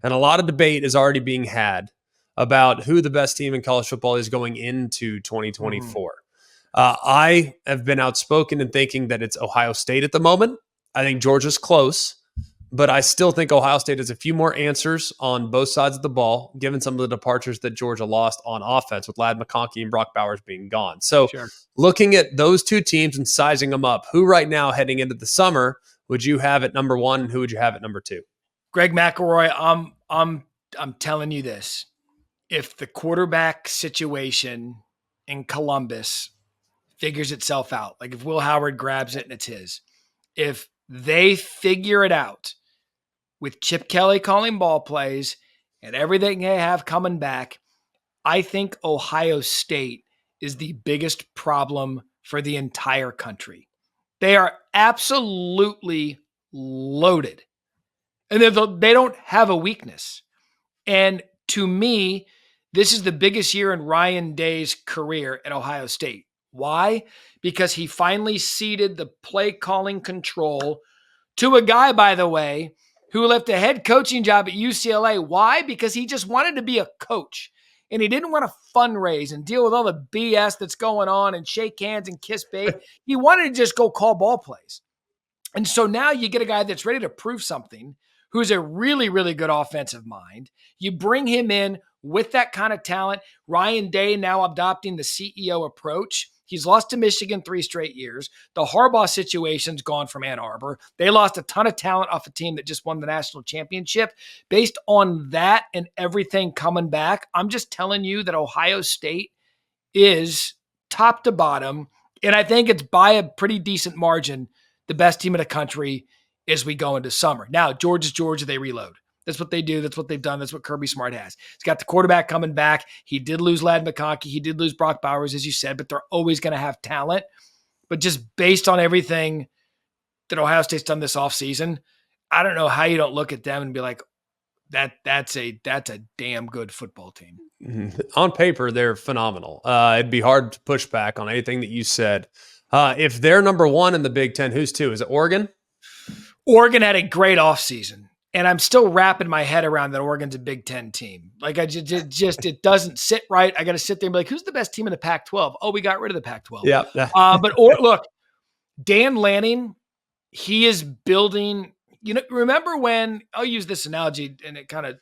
and a lot of debate is already being had about who the best team in college football is going into 2024. I have been outspoken in thinking that it's Ohio State at the moment. I think Georgia's close, but I still think Ohio State has a few more answers on both sides of the ball, given some of the departures that Georgia lost on offense with Ladd McConkey and Brock Bowers being gone. So looking at those two teams and sizing them up, who right now heading into the summer would you have at number one and who would you have at number two? Greg McElroy, I'm telling you this. If the quarterback situation in Columbus figures itself out, like if Will Howard grabs it and it's his, if they figure it out with Chip Kelly calling ball plays and everything they have coming back, I think Ohio State is the biggest problem for the entire country. They are absolutely loaded. And they don't have a weakness. And to me, this is the biggest year in Ryan Day's career at Ohio State. Why? Because he finally ceded the play calling control to a guy, by the way, who left a head coaching job at UCLA. Why? Because he just wanted to be a coach. And he didn't want to fundraise and deal with all the BS that's going on and shake hands and kiss baby. He wanted to just go call ball plays. And so now you get a guy that's ready to prove something, who's a really, really good offensive mind. You bring him in with that kind of talent. Ryan Day now adopting the CEO approach. He's lost to Michigan 3 straight years. The Harbaugh situation's gone from Ann Arbor. They lost a ton of talent off a team that just won the national championship. Based on that and everything coming back, I'm just telling you that Ohio State is top to bottom, and I think it's by a pretty decent margin, the best team in the country as we go into summer. Now, Georgia's Georgia, they reload. That's what they do. That's what they've done. That's what Kirby Smart has. He's got the quarterback coming back. He did lose Ladd McConkey. He did lose Brock Bowers, as you said, but they're always going to have talent. But just based on everything that Ohio State's done this offseason, I don't know how you don't look at them and be like, that's a damn good football team. On paper, they're phenomenal. It'd be hard to push back on anything that you said. If they're number one in the Big Ten, who's two? Is it Oregon? Oregon had a great offseason. And I'm still wrapping my head around that Oregon's a Big Ten team. Like it doesn't sit right. I got to sit there and be like, who's the best team in the Pac-12? Oh, we got rid of the Pac-12. Yeah. Look, Dan Lanning, he is building, remember when, I'll use this analogy and it kind of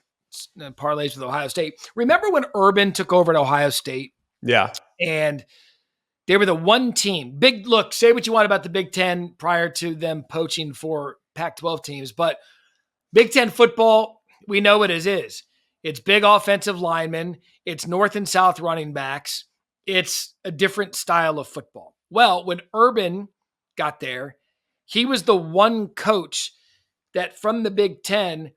parlays with Ohio State. Remember when Urban took over at Ohio State? Yeah. And they were the one team. Say what you want about the Big Ten prior to them poaching for Pac-12 teams, but Big Ten football, we know what it is. It's big offensive linemen. It's north and south running backs. It's a different style of football. Well, when Urban got there, he was the one coach that from the Big Ten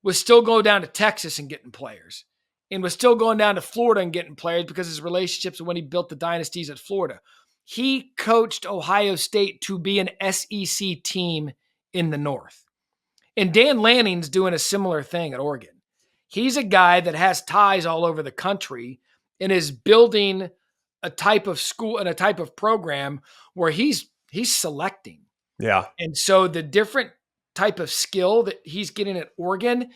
was still going down to Texas and getting players and was still going down to Florida and getting players because of his relationships when he built the dynasties at Florida. He coached Ohio State to be an SEC team in the North. And Dan Lanning's doing a similar thing at Oregon. He's a guy that has ties all over the country and is building a type of school and a type of program where he's selecting. Yeah. And so the different type of skill that he's getting at Oregon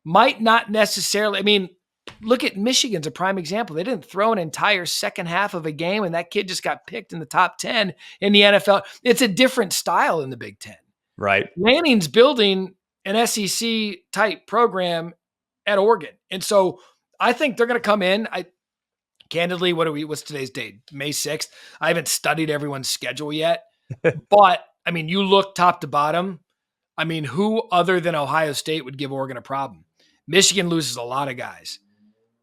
might not necessarily, look at Michigan's a prime example. They didn't throw an entire second half of a game and that kid just got picked in the top 10 in the NFL. It's a different style in the Big Ten. Right. Lanning's building an SEC type program at Oregon. And so I think they're going to come in. Candidly, what's today's date? May 6th. I haven't studied everyone's schedule yet, but you look top to bottom. Who other than Ohio State would give Oregon a problem? Michigan loses a lot of guys,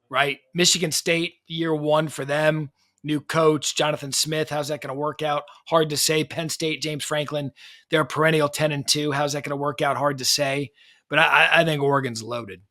right? Michigan State, year one for them. New coach, Jonathan Smith. How's that going to work out? Hard to say. Penn State, James Franklin, they're a perennial 10-2. How's that going to work out? Hard to say. But I think Oregon's loaded.